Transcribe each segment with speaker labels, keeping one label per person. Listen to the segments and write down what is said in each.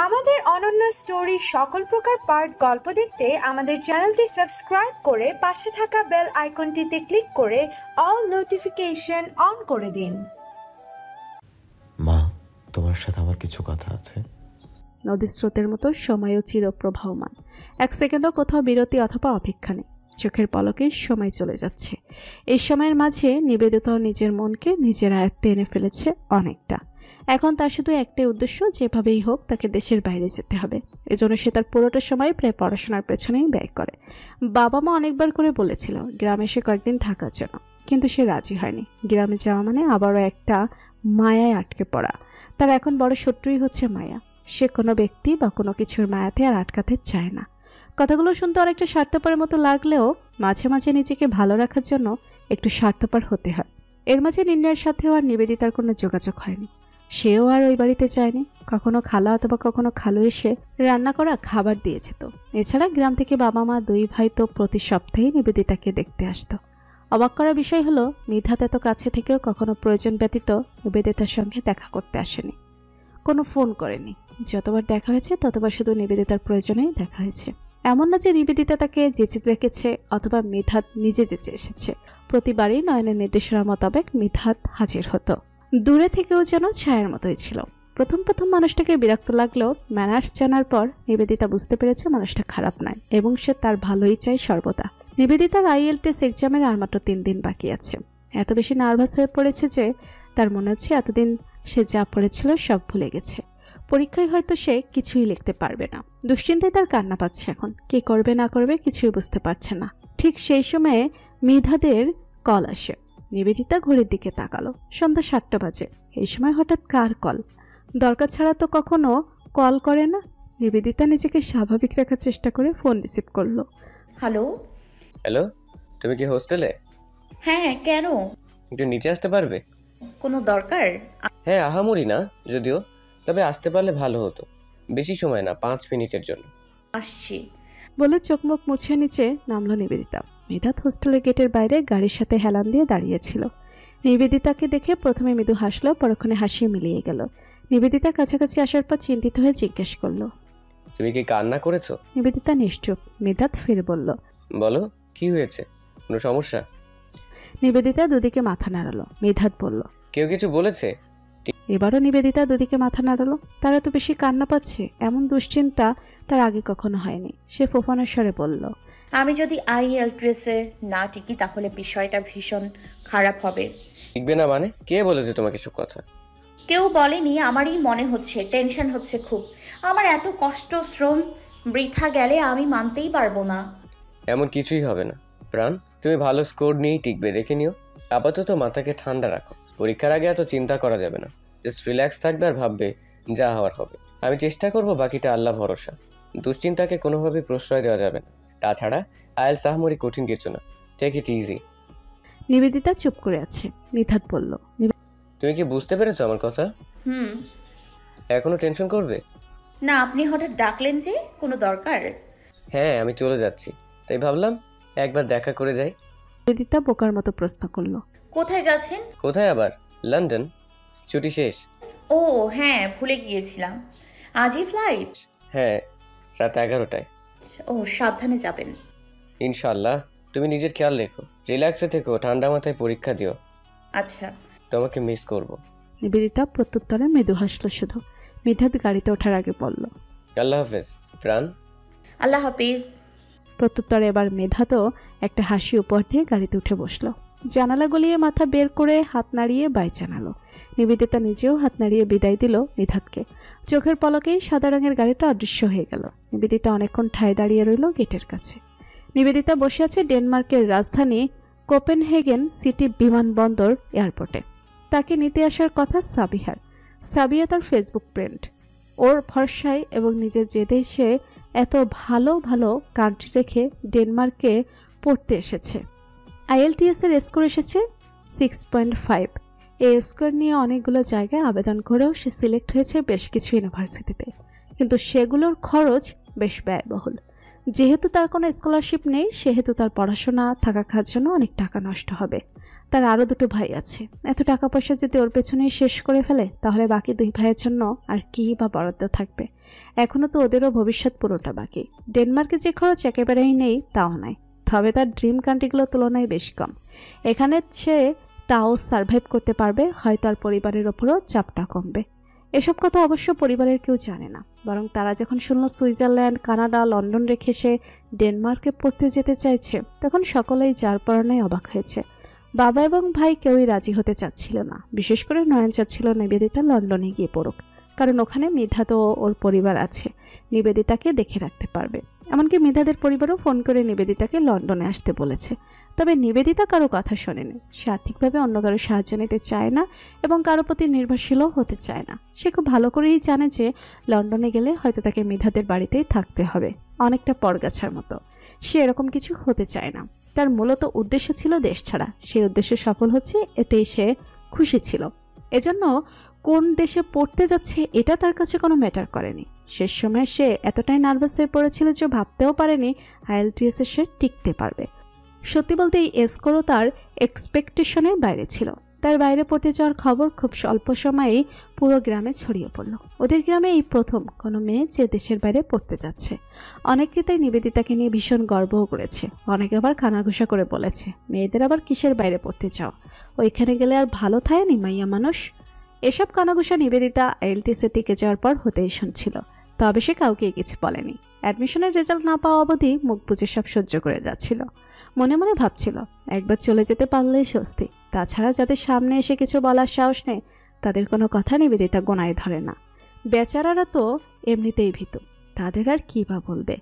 Speaker 1: আমাদের অনন্য স্টোরি সকল প্রকার পার্ট গল্প দেখতে আমাদের চ্যানেলটি সাবস্ক্রাইব করে পাশে থাকা বেল আইকনটিতে ক্লিক করে অল নোটিফিকেশন অন করে দিন।
Speaker 2: মা, তোমার সাথে আমার কিছু কথা আছে।
Speaker 3: নদীর স্রোতের মতো সময়ও চিরপ্রবাহমান। এক সেকেন্ডও কোথাও বিরতি অথবা অপেক্ষা নেই। চোখের পলকে সময় চলে যাচ্ছে। এই সময়ের মাঝে নিবেদিতাও নিজের মনকে নিজের আয়ত্তে এনে ফেলেছে অনেকটা। এখন তার শুধু একটাই উদ্দেশ্য, যেভাবেই হোক তাকে দেশের বাইরে যেতে হবে। এজন্য সে তার পুরোটা সময় প্রায় পড়াশোনার পেছনেই ব্যয় করে। বাবা মা অনেকবার করে বলেছিল গ্রামে সে কয়েকদিন থাকার জন্য, কিন্তু সে রাজি হয়নি। গ্রামে যাওয়া মানে আবারও একটা মায়ায় আটকে পড়া। তার এখন বড় শত্রুই হচ্ছে মায়া। সে কোনো ব্যক্তি বা কোনো কিছুর মায়াতে আর আটকাতে চায় না। কথাগুলো শুনতে অনেকটা স্বার্থপরের মতো লাগলেও মাঝে মাঝে নিজেকে ভালো রাখার জন্য একটু স্বার্থপর হতে হয়। এর মাঝে নির্ণয়ের সাথেও আর নিবেদিতার কোনো যোগাযোগ হয়নি। সেও আর ওই বাড়িতে যায়নি। কখনো খালা অথবা কখনো খালু এসে রান্না করা খাবার দিয়ে যেত। এছাড়া গ্রাম থেকে বাবা মা দুই ভাই তো প্রতি সপ্তাহেই নিবেদিতাকে দেখতে আসতো। অবাক করার বিষয় হলো, নিধাত এত কাছে থেকেও কখনো প্রয়োজন ব্যতীত নিবেদিতার সঙ্গে দেখা করতে আসেনি, কোনো ফোন করেনি। যতবার দেখা হয়েছে ততবার শুধু নিবেদিতার প্রয়োজনেই দেখা হয়েছে। এমন না যে নিবেদিতা তাকে যেচে রেখেছে অথবা মিধাত নিজে যেচে এসেছে। প্রতিবারই নয়নের নির্দেশনা মোতাবেক মিধাত হাজির হতো। দূরে থেকেও যেন ছায়ার মতোই ছিল। প্রথম মানুষটাকে বিরক্ত লাগলেও ম্যানার্স জানার পর নিবেদিতা বুঝতে পেরেছে মানুষটা খারাপ নয় এবং সে তার ভালোই চায় সর্বদা। নিবেদিতার IELTS এক্সামের আর মাত্র 3 দিন বাকি আছে। এত বেশি নার্ভাস হয়ে পড়েছে যে তার মনে হচ্ছে এতদিন সে যা পড়েছিল সব ভুলে গেছে। পরীক্ষায় হয়তো সে কিছুই লিখতে পারবে না। দুশ্চিন্তায় তার কান্না পাচ্ছে। এখন কি করবে না করবে কিছুই বুঝতে পারছে না। ঠিক সেই সময়ে মিধাদের কল আসে। নিবেদিতা ঘড়ির দিকে তাকালো। সন্ধ্যা 7টা বাজে। এই সময় হঠাৎ কার কল? দরকার ছাড়া তো কখনো কল করে না। নিবেদিতা নিজেকে স্বাভাবিক রাখার চেষ্টা করে ফোন রিসিভ করলো।
Speaker 4: হ্যালো।
Speaker 5: হ্যালো, তুমি কি হোস্টেলে?
Speaker 4: হ্যাঁ, কেন?
Speaker 5: একটু নিচে আসতে পারবে?
Speaker 4: কোনো দরকার?
Speaker 5: হ্যাঁ, আহামরি না যদিও, তবে আসতে পারলে ভালো হতো। বেশি সময় না, 5 মিনিটের জন্য।
Speaker 4: আসছি
Speaker 3: বলে চোখ মুখ মুছে নিচে নামলো নিবেদিতা। মিধাত হোস্টেলের গেটের বাইরে গাড়ির সাথে হেলান দিয়ে দাঁড়িয়েছিল। নিবেদিতাকে দেখে প্রথমে মৃদু হাসলো, পরক্ষণে হাসি মিলিয়ে গেল। নিবেদিতা কাছাকাছি আসার পর চিন্তিত হয়ে জিজ্ঞেস করলো,
Speaker 5: তুমি কি কান্না করেছো?
Speaker 3: নিবেদিতা নিশ্চুপ। মিধাত ফিরে বলল,
Speaker 5: বলো কি হয়েছে, কোনো সমস্যা?
Speaker 3: নিবেদিতা দুদিকে মাথা নাড়ালো। মিধাত বলল,
Speaker 5: কেউ কিছু বলেছে?
Speaker 3: এবারও নিবেদিতা দুদিকে মাথা নাড়ালো। তার এত বেশি কান্না পাচ্ছে এমন দুশ্চিন্তা তার আগে কখনো হয়নি। সে ফোফানোর স্বরে বলল,
Speaker 4: আমি যদি IELTS না টিকি তাহলে বিষয়টা ভীষণ খারাপ হবে।
Speaker 5: শিখবে না মানে? কে বলেছে তোমাকে সব কথা?
Speaker 4: কেউ বলেনি, আমারই মনে হচ্ছে। টেনশন হচ্ছে খুব। আমার এত কষ্ট শ্রম বৃথা গেলে আমি মানতেই পারবো না।
Speaker 5: এমন কিছুই হবে না প্রাণ, তুমি ভালো স্কোর নিয়েই টিকবে, দেখে নিও। আপাতত মাথাকে ঠান্ডা রাখো। পরীক্ষার আগে এত চিন্তা করা যাবে না। জাস্ট রিল্যাক্স থাকবে আর ভাববে যা হওয়ার হবে। আমি চেষ্টা করব, বাকিটা আল্লাহ ভরসা। দুশ্চিন্তাকে কোনোভাবেই প্রশ্রয় দেওয়া যাবে না। তাছাড়া IELTS আহামরি কঠিন কিছু না, টেক ইট ইজি।
Speaker 3: নিবেদিতা চুপ করে আছে। মিধাত বলল,
Speaker 5: তুমি কি বুঝতে পেরেছো আমার কথা? এখনো টেনশন করবে
Speaker 4: না। আপনি হঠাৎ ডাকলেন যে, কোনো দরকার?
Speaker 5: হ্যাঁ, আমি চলে যাচ্ছি, তাই ভাবলাম একবার দেখা করে যাই।
Speaker 3: নিবেদিতা বোকার মতো প্রশ্ন করলো,
Speaker 4: কোথায় যাচ্ছেন?
Speaker 5: কোথায় আবার? লন্ডন। ছুটি শেষ।
Speaker 4: ও হ্যাঁ, ভুলে গিয়েছিলাম। আজই ফ্লাইট?
Speaker 5: হ্যাঁ, রাত 11টায়।
Speaker 4: ও, সাবধানে যাবেন।
Speaker 5: ইনশাল্লাহ। তুমি নিজের খেয়াল রেখো, রিল্যাক্সে থেকো, ঠান্ডা মাথায় পরীক্ষা দিও।
Speaker 4: আচ্ছা।
Speaker 5: তোমাকে মিস করব।
Speaker 3: নিবেদিতা প্রত্যুত্তরে মৃদু হাসলো শুধু। মিধাত গাড়িতে ওঠার আগে বলল,
Speaker 5: আল্লাহ হাফেজ প্রাণ।
Speaker 4: আল্লাহ হাফিজ।
Speaker 3: প্রত্যুত্তরে এবার মেধাতও একটা হাসি উপহার দিয়ে গাড়িতে উঠে বসলো। জানালা গলিয়ে মাথা বের করে হাত নাড়িয়ে বাই জানালো। নিবেদিতা নিজেও হাত নাড়িয়ে বিদায় দিল নিধাতকে। চোখের পলকেই সাদা রঙের গাড়িটা অদৃশ্য হয়ে গেল। নিবেদিতা অনেকক্ষণ ঠায় দাঁড়িয়ে রইল গেটের কাছে। নিবেদিতা বসে আছে ডেনমার্কের রাজধানী কোপেনহেগেন সিটি বিমানবন্দর এয়ারপোর্টে। তাকে নিতে আসার কথা সাবিহার। সাবিয়া তার ফেসবুক ফ্রেন্ড। ওর ভরসায় এবং নিজের জেদে সে এত ভালো ভালো কান্ট্রি রেখে ডেনমার্কে পড়তে এসেছে। IELTS এর স্কোর এসেছে 6.5। এই স্কোর নিয়ে অনেকগুলো জায়গায় আবেদন করেও সে সিলেক্ট হয়েছে বেশ কিছু ইউনিভার্সিটিতে, কিন্তু সেগুলোর খরচ বেশ ব্যয়বহুল। যেহেতু তার কোনো স্কলারশিপ নেই সেহেতু তার পড়াশোনা থাকা খাওয়ার জন্য অনেক টাকা নষ্ট হবে। তার আরও 2 ভাই আছে। এত টাকা পয়সা যদি ওর পেছনেই শেষ করে ফেলে তাহলে বাকি 2 ভাইয়ের জন্য আর কী বা বরাদ্দ থাকবে? এখনও তো ওদেরও ভবিষ্যৎ পুরোটা বাকি। ডেনমার্কে যে খরচ একেবারেই নেই তাও নাই, তবে তার ড্রিম কান্ট্রিগুলোর তুলনায় বেশ কম। এখানে সে তাও সারভাইভ করতে পারবে, হয়তো আর পরিবারের ওপরও চাপটা কমবে। এসব কথা অবশ্য পরিবারের কেউ জানে না, বরং তারা যখন শুনল সুইজারল্যান্ড, কানাডা, লন্ডন রেখে সে ডেনমার্কে পড়তে যেতে চাইছে তখন সকলেই যার পরনায় অবাক হয়েছে। বাবা এবং ভাই কেউই রাজি হতে চাচ্ছিল না, বিশেষ করে নয়ন চাচ্ছিল নিবেদিতা লন্ডনে গিয়ে পড়ুক, কারণ ওখানে মিধাত ওর পরিবার আছে, নিবেদিতাকে দেখে রাখতে পারবে। এমনকি মিধাদের পরিবারও ফোন করে নিবেদিতাকে লন্ডনে আসতে বলেছে। তবে নিবেদিতা কারো কথা শোনেনি। সে আর্থিকভাবে অন্য কারো সাহায্য নিতে চায় না এবং কারো প্রতি নির্ভরশীলও হতে চায় না। সে খুব ভালো করেই জানে যে লন্ডনে গেলে হয়তো তাকে মিধাদের বাড়িতেই থাকতে হবে, অনেকটা পরগাছার মতো। সে এরকম কিছু হতে চায় না। তার মূলত উদ্দেশ্য ছিল দেশ ছাড়া। সেই উদ্দেশ্য সফল হচ্ছে, এতেই সে খুশি ছিল। এজন্য কোন দেশে পড়তে যাচ্ছে এটা তার কাছে কোনো ম্যাটার করেনি। শেষ সময় সে এতটাই নার্ভাস হয়ে পড়েছিল যে ভাবতেও পারেনি IELTS সে টিকতে পারবে। সত্যি বলতে এই স্কোরও তার এক্সপেকটেশনের বাইরে ছিল। তার বাইরে পড়তে যাওয়ার খবর খুব স্বল্প সময়েই পুরো গ্রামে ছড়িয়ে পড়ল। ওদের গ্রামে এই প্রথম কোনো মেয়ে যে দেশের বাইরে পড়তে যাচ্ছে। অনেকে তাই নিবেদিতাকে নিয়ে ভীষণ গর্বও করেছে, অনেকে আবার কানাঘুষা করে বলেছে, মেয়েদের আবার কিসের বাইরে পড়তে চাও, ওইখানে গেলে আর ভালো থাকেনি মাইয়া মানুষ। এসব কানাঘুষা নিবেদিতা IELTS টিকে যাওয়ার পর হতেই শুনছিল, তবে সে কাউকেই কিছু বলেনি। অ্যাডমিশনের রেজাল্ট না পাওয়া অবধি মুখ বুজে সব সহ্য করে যাচ্ছিল। মনে মনে ভাবছিল একবার চলে যেতে পারলেই স্বস্তি। তাছাড়া যাদের সামনে এসে কিছু বলার সাহস নেই তাদের কোনো কথা নিবেদিতা গোনায় ধরে না। বেচারারা তো এমনিতেই ভীতু, তাদের আর কী বা বলবে।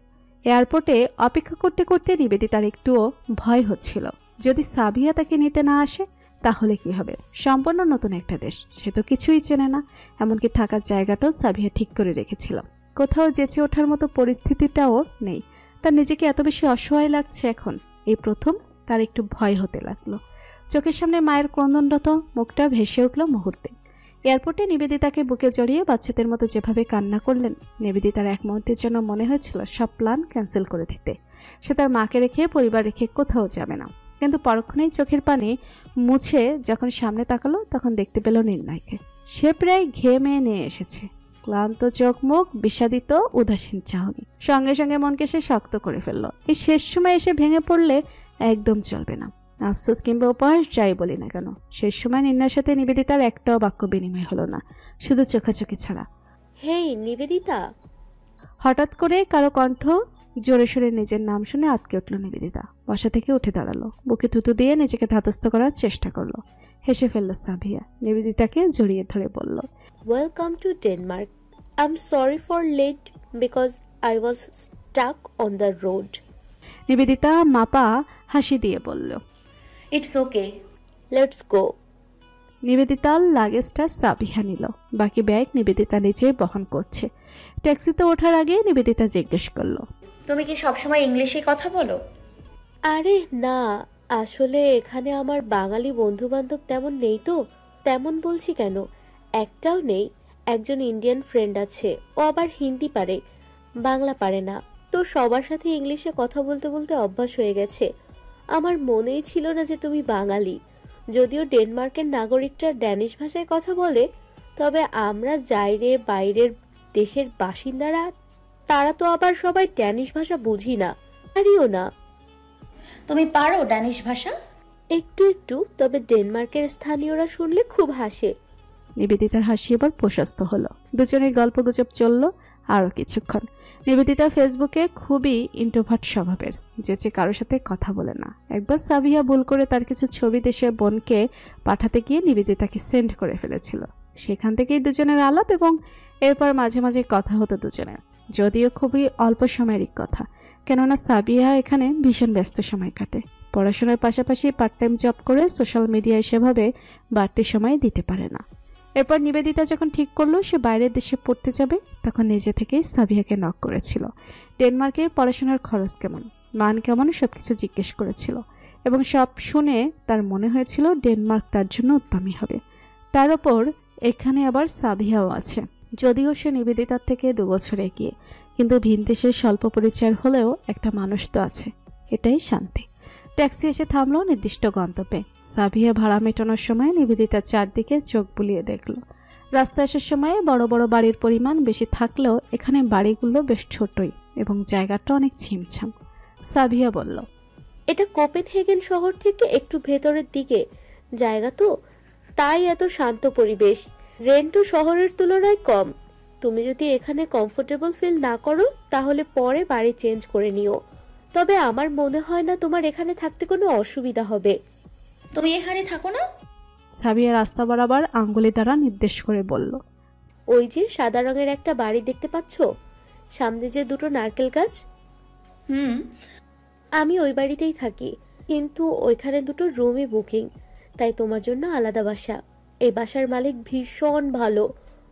Speaker 3: এয়ারপোর্টে অপেক্ষা করতে করতে নিবেদিতার একটুও ভয় হচ্ছিল, যদি সাবিয়া তাকে নিতে না আসে তাহলে কি হবে। সম্পূর্ণ নতুন একটা দেশ, সে তো কিছুই চেনে না, এমনকি থাকার জায়গাটাও সাবিয়া ঠিক করে রেখেছিল। কোথাও যেচে ওঠার মতো পরিস্থিতিটাও নেই। তার নিজেকে এত বেশি অসহায় লাগছে এখন, এই প্রথম তার একটু ভয় হতে লাগলো। চোখের সামনে মায়ের ক্রন্দনরত মুখটা ভেসে উঠল মুহূর্তে। এয়ারপোর্টে নিবেদিতাকে বুকে জড়িয়ে বাচ্চাদের মতো যেভাবে কান্না করলেন, নিবেদিতার এক মুহূর্তের জন্য মনে হয়েছিল সব প্ল্যান ক্যান্সেল করে দিতে। সে তার মাকে রেখে, পরিবার রেখে কোথাও যাবে না। কিন্তু পরক্ষণেই চোখের পানি মুছে যখন সামনে তাকালো তখন দেখতে পেল নির্ণয়কে। সে প্রায় ঘেমে নিয়ে এসেছে, ক্লান্ত চোখ মুখ, বিষাদিত উদাসীন চাহনি। সঙ্গে সঙ্গে মনকে সে শক্ত করে ফেলল। এই শেষ সময় এসে ভেঙে পড়লে একদম চলবে না। আফসোস কিংবা উপহাস যাই বলি না কেন, শেষ সময় নির্ণয়ের সাথে নিবেদিতার একটাও বাক্য বিনিময় হলো না, শুধু চোখাচোখি ছাড়া।
Speaker 6: হেই নিবেদিতা।
Speaker 3: হঠাৎ করে কারো কণ্ঠ জোরে সোরে নিজের নাম শুনে আটকে উঠল নিবেদিতা। বসা থেকে উঠে দাঁড়ালো, বুকে থুতু দিয়ে নিজেকে ধাতস্থ করার চেষ্টা করলো। হেসে ফেলল সাবিয়া, নিবেদিতাকে জড়িয়ে ধরে বলল,
Speaker 6: welcome to Denmark. I am sorry for late because I was stuck on the road.
Speaker 3: Nibedita মাপা হাসি দিয়ে বলল,
Speaker 4: ইটস ওকে,
Speaker 6: লেটস গো।
Speaker 3: নিবেদিতার লাগেজটা সাবিহা নিল, বাকি ব্যাগ নিবেদিতা নিজেই বহন করছে। ট্যাক্সিতে ওঠার আগে নিবেদিতা জিজ্ঞেস করলো,
Speaker 4: তুমি কি সবসময় ইংলিশে কথা বলো?
Speaker 6: আরে না, আসলে এখানে আমার বাঙালি বন্ধু বান্ধব তেমন নেই তো। তেমন বলছি কেন, একটাও নেই। একজন ইন্ডিয়ান ফ্রেন্ড আছে, ও আবার হিন্দি পারে, বাংলা পারে না। তো সবার সাথে ইংলিশে কথা বলতে বলতে অভ্যাস হয়ে গেছে। আমার মনেই ছিল না যে তুমি বাঙালি। যদিও ডেনমার্কের নাগরিকরা ড্যানিশ ভাষায় কথা বলে, তবে আমরা বাইরের দেশের বাসিন্দারা তারা তো আবার সবাই ড্যানিশ ভাষা বুঝি না, পারিও না।
Speaker 4: তুমি পারো ড্যানিশ ভাষা?
Speaker 6: একটু একটু, তবে ডেনমার্কের স্থানীয়রা শুনলে খুব হাসে।
Speaker 3: নিবেদিতার হাসি এবার প্রশস্ত হলো। দুজনের গল্পগুজব চলল আরও কিছুক্ষণ। নিবেদিতা ফেসবুকে খুবই ইন্ট্রোভার্ট স্বভাবের, যে কারোর সাথে কথা বলে না। একবার সাবিয়া ভুল করে তার কিছু ছবি দেশে বোনকে পাঠাতে গিয়ে নিবেদিতাকে সেন্ড করে ফেলেছিল। সেখান থেকেই দুজনের আলাপ এবং এরপর মাঝে মাঝে কথা হতো দুজনের, যদিও খুবই অল্প সময়েরই কথা, কেননা সাবিয়া এখানে ভীষণ ব্যস্ত সময় কাটে। পড়াশোনার পাশাপাশি পার্ট টাইম জব করে সোশ্যাল মিডিয়ায় সেভাবে বাড়তি সময় দিতে পারে না। এরপর নিবেদিতা যখন ঠিক করলো সে বাইরের দেশে পড়তে যাবে, তখন নিজে থেকেই সাবিয়াকে নক করেছিল। ডেনমার্কে পড়াশোনার খরচ কেমন, মান কেমন সবকিছু জিজ্ঞেস করেছিল এবং সব শুনে তার মনে হয়েছিল ডেনমার্ক তার জন্য উত্তমই হবে। তার ওপর এখানে আবার সাবিয়াও আছে, যদিও সে নিবেদিতার থেকে 2 বছর এগিয়ে, কিন্তু ভিন দেশের স্বল্প পরিচয় হলেও একটা মানুষ তো আছে, এটাই শান্তি। ট্যাক্সি এসে থামলো নির্দিষ্ট গন্তব্যে। সাবিয়া ভাড়া মেটানোর সময় নিবেদিতার চারদিকে চোখ বুলিয়ে দেখল। রাস্তা আসার সময় বড় বড় বাড়ির পরিমাণ বেশি থাকলেও এখানে বাড়িগুলো বেশ ছোটই এবং জায়গাটা অনেক ছিমছাম। সাবিয়া বলল,
Speaker 6: এটা কোপেনহেগেন শহর থেকে একটু ভেতরের দিকে জায়গা তো, তাই এত শান্ত পরিবেশ। রেন্টও শহরের তুলনায় কম। তুমি যদি এখানে কমফোর্টেবল ফিল না করো তাহলে পরে বাড়ি চেঞ্জ করে নিও। তবে আমার মনে হয় না তোমার এখানে থাকতে কোনো অসুবিধা হবে।
Speaker 4: তুমি এখানে থাকো না?
Speaker 3: সাবিয়া রাস্তা বরাবর আঙ্গুলি দ্বারা নির্দেশ করে বলল,
Speaker 6: ওই যে সাদা রঙের একটা বাড়ি দেখতে পাচ্ছ, সামনে যে দুটো নারকেল গাছ, আমি ওই বাড়িতেই থাকি, কিন্তু ওইখানে দুটো রুমই বুকিং, তাই তোমার জন্য আলাদা বাসা। এই বাসার মালিক ভীষণ ভালো,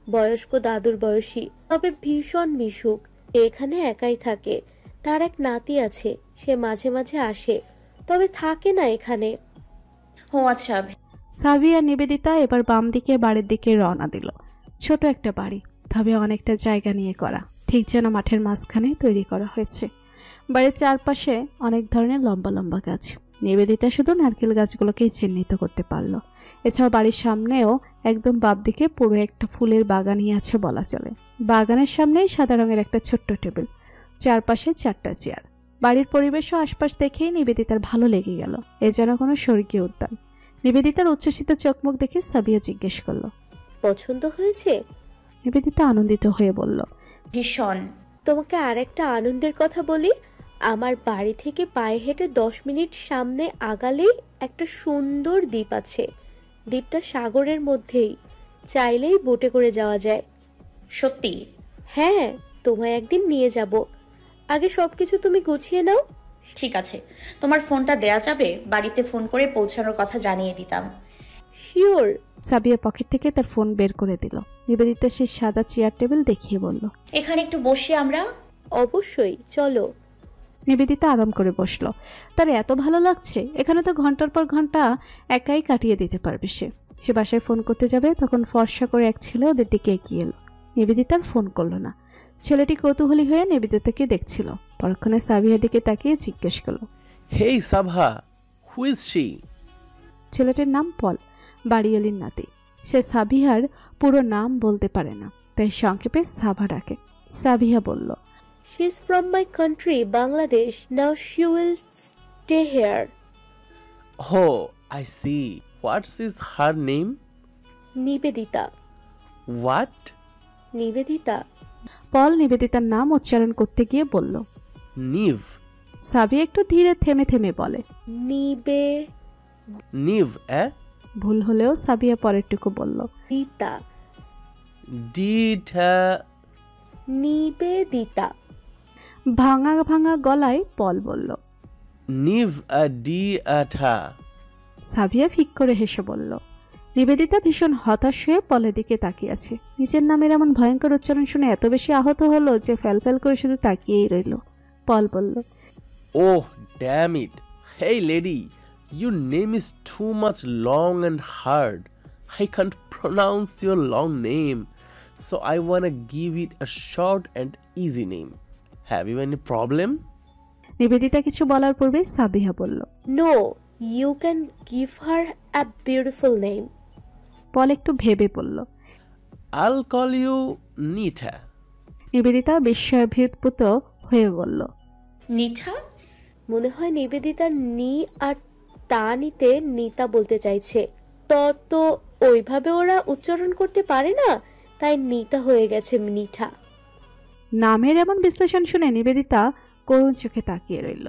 Speaker 6: বয়স্ক দাদুর বয়সী, তবে ভীষণ মিশুক। এখানে একাই থাকে, তার এক নাতি আছে, সে মাঝে মাঝে আসে, তবে থাকে না এখানে।
Speaker 4: ও আচ্ছা।
Speaker 3: সাবিয়া নিবেদিতা এবার বাম দিকে বাড়ির দিকে রওনা দিল। ছোট একটা বাড়ি, তবে অনেকটা জায়গা নিয়ে করা, ঠিক যেন মাঠের মাঝখানে তৈরি করা হয়েছে। বাড়ির চারপাশে অনেক ধরনের লম্বা লম্বা গাছ। নিবেদিতা শুধু নারকেল গাছগুলোকেই চিহ্নিত করতে পারল। এছাড়াও বাড়ির সামনেও একদম বাম দিকে পুরো একটা ফুলের বাগানই আছে বলা চলে। বাগানের সামনেই সাদা রঙের একটা ছোট্ট টেবিল, চারপাশে 4টা চেয়ার। বাড়ির পরিবেশ ও আশপাশ দেখেই নিবেদিতার ভালো লেগে গেল। এ যেন কোনো স্বর্গীয় উদ্যান। নিবেদিতার উচ্ছ্বসিত চোখমুখ দেখে সাবিয়া জিজ্ঞেস করল,
Speaker 6: পছন্দ হয়েছে?
Speaker 3: নিবেদিতা আনন্দিত হয়ে বলল,
Speaker 4: ভীষণ।
Speaker 6: তোমাকে আরেকটা আনন্দের কথা বলি, আমার বাড়ি থেকে পায়ে হেঁটে 10 মিনিট সামনে আগালেই একটা সুন্দর দ্বীপ আছে। দ্বীপটা সাগরের মধ্যেই, চাইলেই বোটে করে যাওয়া যায়।
Speaker 4: সত্যি?
Speaker 6: হ্যাঁ, তোমায় একদিন নিয়ে যাব। আগে সবকিছু তুমি গুছিয়ে নাও।
Speaker 4: ঠিক আছে, তোমার ফোনটা দেয়া যাবে? বাড়িতে ফোন করে পৌঁছানোর কথা জানিয়ে দিতাম।
Speaker 6: শিওর।
Speaker 3: সাবিয়া পকেট থেকে তার ফোন বের করে দিল। নিবেদিতা সেই সাদা চেয়ার টেবিল দেখিয়ে বলল,
Speaker 4: এখানে একটু বসি আমরা?
Speaker 6: অবশ্যই, চলো।
Speaker 3: নিবেদিতা আরাম করে বসলো। তার এত ভালো লাগছে, এখানে তো ঘন্টার পর ঘন্টা একাই কাটিয়ে দিতে পারবে সে বাসায় ফোন করতে যাবে, তখন ফর্সা করে এক ছেলে ওদের দিকে এগিয়ে এলো। নিবেদিতার ফোন করলো না। ছেলেটি কৌতূহলী হয়ে নিবেদিতাকে দেখছিল। পরক্ষণে সাবিয়ার দিকে তাকিয়ে জিজ্ঞেস করলো,
Speaker 7: হেই সাবহা, হু ইজ শি?
Speaker 3: ছেলেটির নাম পল, বাড়িয়ালির নাতি। সে সাবিহার পুরো নাম বলতে পারে না, তাই সংক্ষেপে সাভা ডাকে। সাবিহা বলল,
Speaker 6: She is from my country, Bangladesh. Now she will stay here.
Speaker 7: Oh, I see. What is her name?
Speaker 6: Nivedita.
Speaker 7: What?
Speaker 6: Nivedita.
Speaker 3: পল নিবেদিতার নাম উচ্চারণ করতে গিয়ে বলল,
Speaker 7: নিভ।
Speaker 3: সাবি একটু ধীরে থেমে থেমে বলে,
Speaker 7: নিভ,
Speaker 3: ভুল হলেও সাবিয়া পরেরটুকু বলল,
Speaker 6: দিতা।
Speaker 7: ডিটা।
Speaker 6: নিবেদিতা।
Speaker 3: ভাঙা ভাঙা গলায় পল বলল,
Speaker 7: নিভ ডিটা।
Speaker 3: সাবিয়া ফিক করে হেসে বলল। নিবেদিতা ভীষণ হতাশ হয়ে পলের দিকে তাকিয়ে আছে। নিজের নামের এমন ভয়ঙ্কর উচ্চারণ শুনে এত বেশি আহত হলো যে ফ্যালফ্যাল করে শুধু তাকিয়েই রইল। পল বলল,
Speaker 7: Oh, damn it. Hey lady, your name is too much long and hard. I can't pronounce your long name, so I wanna give it a short and easy name. Have you any problem?
Speaker 3: Nivedita কিছু বলার পূর্বে সাবিহা বলল,
Speaker 6: No, you can give her a beautiful name.
Speaker 3: পল একটু ভেবে বলল,
Speaker 7: I'll call you Nita.
Speaker 3: Nivedita বিস্ময়ে ভীতপুত হয়ে বলল,
Speaker 4: নিঠা?
Speaker 6: মনে হয় নিবেদিতা নি আর তা নিতে নিতা বলতে চাইছে। তো ওইভাবে ওরা উচ্চারণ করতে পারে না, তাই নিতা হয়ে গেছে নিঠা।
Speaker 3: নামের এমন বিশ্লেষণ শুনে নিবেদিতা করুণ চোখে তাকিয়ে রইল।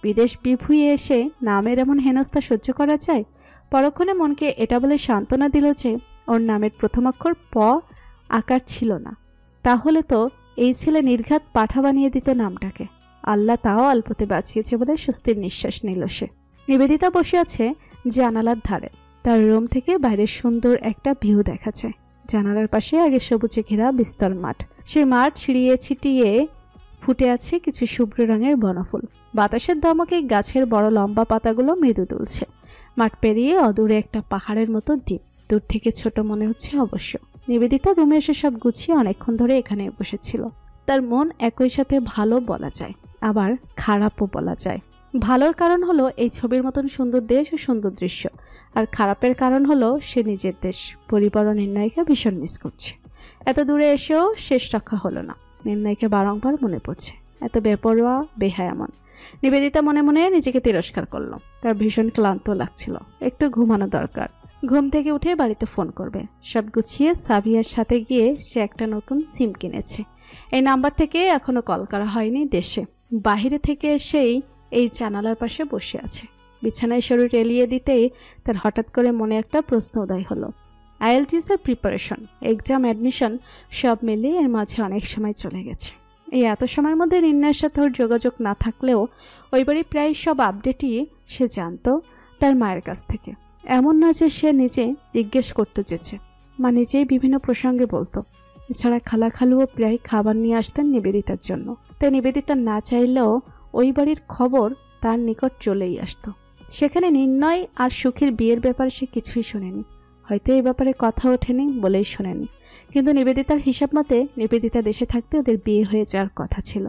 Speaker 3: বিদেশ বিভুঁয়ে এসে নামের এমন হেনস্থা সহ্য করা যায়? পরক্ষণে মনকে এটা বলে সান্ত্বনা দিল যে ওর নামের প্রথম অক্ষর প আকার ছিল না। তাহলে তো এই ছেলে নির্ঘাত পাঠা বানিয়ে দিত নামটাকে। আল্লাহ তাও অল্পতে বাঁচিয়েছে বলে স্বস্তির নিঃশ্বাস নিল সে। নিবেদিতা বসে আছে জানালার ধারে। তার রুম থেকে বাইরের সুন্দর একটা ভিউ দেখা যায়। জানালার পাশে আগে সবুজে ঘেরা বিস্তর মাঠ। সেই মাঠ ছিড়িয়ে ছিটিয়ে ফুটে আছে কিছু শুভ্র রঙের বনফুল। বাতাসের দমকে গাছের বড় লম্বা পাতাগুলো মৃদু দুলছে। মাঠ পেরিয়ে অদূরে একটা পাহাড়ের মতো দ্বীপ। দূর থেকে ছোট মনে হচ্ছে অবশ্য। নিবেদিতা রুমে এসে সব গুছিয়ে অনেকক্ষণ ধরে এখানে বসেছিল। তার মন একই সাথে ভালো বলা যায়, আবার খারাপও বলা যায়। ভালোর কারণ হলো এই ছবির মতন সুন্দর দেশ ও সুন্দর দৃশ্য, আর খারাপের কারণ হলো সে নিজের দেশ পরিবার ও নির্ণয়কে ভীষণ মিস করছে। এত দূরে এসেও শেষ রক্ষা হলো না। নির্ণয়কে বারংবার মনে পড়ছে, এত বেপরোয়া বেহায়া মন। নিবেদিতা মনে মনে নিজেকে তিরস্কার করলো। তার ভীষণ ক্লান্ত লাগছিল, একটু ঘুমানো দরকার। ঘুম থেকে উঠে বাড়িতে ফোন করবে। সব গুছিয়ে সাবিয়ার সাথে গিয়ে সে একটা নতুন সিম কিনেছে। এই নাম্বার থেকে এখনো কল করা হয়নি দেশে। বাহিরে থেকে এসেই এই জানালার পাশে বসে আছে। বিছানায় শরীর এলিয়ে দিতেই তার হঠাৎ করে মনে একটা প্রশ্ন উদয় হলো। আইএলটিএসের প্রিপারেশন, এক্সাম, অ্যাডমিশন সব মিলিয়ে এর মাঝে অনেক সময় চলে গেছে। এই এত সময়ের মধ্যে নির্ণয়ের সাথে ওর যোগাযোগ না থাকলেও ওই বাড়ির প্রায় সব আপডেটই সে জানতো তার মায়ের কাছ থেকে। এমন না যে সে নিজে জিজ্ঞেস করতে চেয়েছে, মা নিজেই বিভিন্ন প্রসঙ্গে বলতো। এছাড়া খালা খালুও প্রায় খাবার নিয়ে আসতেন নিবেদিতার জন্য। তাই নিবেদিতা না চাইলেও ওই বাড়ির খবর তার নিকট চলেই আসতো। সেখানে নির্ণয় আর সুখীর বিয়ের ব্যাপারে সে কিছুই শোনেনি। হয়তো এই ব্যাপারে কথা ওঠেনি বলেই শোনেনি। কিন্তু নিবেদিতার হিসাব মতে নিবেদিতা দেশে থাকতে ওদের বিয়ে হয়ে যাওয়ার কথা ছিল।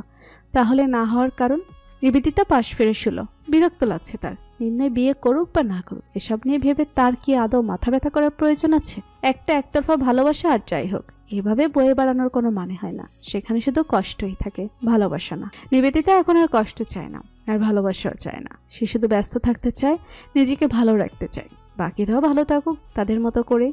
Speaker 3: তাহলে না হওয়ার কারণ? নিবেদিতা পাশ ফিরে শুলো। বিরক্ত লাগছে তার। নির্ণয় বিয়ে করুক বা না করুক, এসব নিয়ে ভেবে তার কি আদৌ মাথা ব্যথা করার প্রয়োজন আছে? একটা একতরফা ভালোবাসা আর যাই হোক, এভাবে বয়ে বেড়ানোর কোনো মানে হয় না। সেখানে শুধু কষ্টই থাকে, ভালোবাসা না। নিবেদিতা এখন আর কষ্ট চায় না, আর ভালোবাসাও চায় না। সে শুধু ব্যস্ত থাকতে চায়, নিজেকে ভালো রাখতে চায়। বাকিরাও ভালো থাকুক তাদের মতো করে।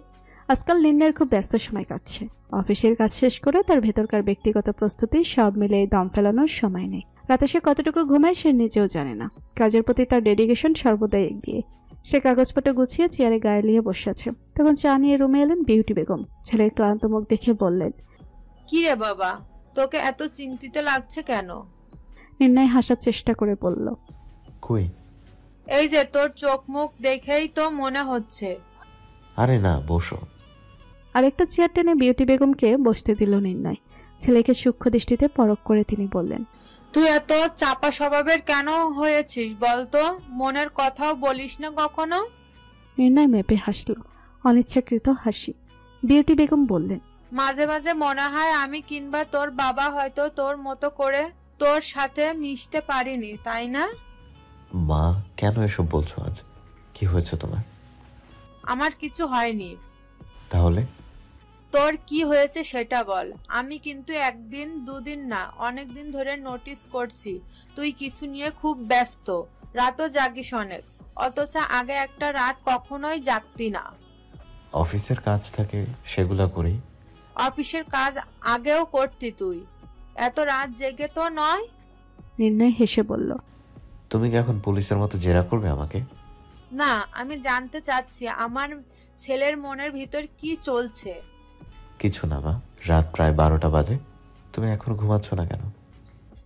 Speaker 3: আজকাল নির্ণয়ের খুব ব্যস্ত সময় কাটছে। অফিসের কাজ শেষ করে তার ভেতরকার ব্যক্তিগত প্রস্তুতি সব মিলে দম ফেলানোর সময় নেই। রাতে সে কতটুকু ঘুমায় সে নিজেও জানে না। কাজের প্রতি তার ডেডিকেশন সর্বদাই এগিয়ে। সে কাগজপত্র গুছিয়ে চেয়ারে গায়ে নিয়ে বসে আছে। তখন চা নিয়ে রুমে এলেন বিউটি বেগম। ছেলের ক্লান্ত মুখ দেখে বললেন,
Speaker 8: কি রে বাবা, তোকে এত চিন্তিত লাগছে কেন?
Speaker 3: নির্ণয় হাসার চেষ্টা করে বলল,
Speaker 2: কই?
Speaker 8: এই যে তোর চোখ মুখ দেখেই তো মনে হচ্ছে।
Speaker 2: আরে না, বসো।
Speaker 3: আরেকটা চেয়ার টেনে বিউটি বেগমকে বসতে দিল নির্ণয়। ছেলেকে সূক্ষ্ম দৃষ্টিতে পরখ করে তিনি বললেন,
Speaker 8: তুই এত চাপা স্বভাবের কেন হয়েছিস বলতো? মনের কথাও বলিস না কখনো?
Speaker 3: নির্ণয় মেপে হাসল, অনিচ্ছাকৃত হাসি। বিউটি বেগম বললেন,
Speaker 8: মাঝে মাঝে মনে হয় আমি কিংবা তোর বাবা হয়তো তোর মতো করে তোর সাথে মিশতে পারিনি, তাই না?
Speaker 2: মা, কেন এসব বলছো? আজ কি হয়েছে তোমার?
Speaker 8: আমার কিছু হয়নি।
Speaker 2: তাহলে
Speaker 8: তোর কি হয়েছে সেটা বল। আমি কিন্তু একদিন দুদিন না, অনেক দিন ধরে নোটিস করছি তুই কিছু নিয়ে খুব ব্যস্ত। রাতও জাগিস অনেক, অথচ আগে একটা রাত কখনোই জাগতি না।
Speaker 2: অফিসের কাজ থাকে, সেগুলা করি।
Speaker 8: অফিসের কাজ আগেও করতি তুই, এত রাত জেগে তো নয়।
Speaker 3: নির্ণয় হেসে বলল,
Speaker 2: তুমি কি এখন পুলিশের মতো জেরা করবে আমাকে?
Speaker 8: না, আমি জানতে চাচ্ছি আমার ছেলের মনের ভিতর কি চলছে।
Speaker 2: কিছু না মা, রাত প্রায় 12টা বাজে। তুমি এখন ঘুমাচ্ছ না কেন?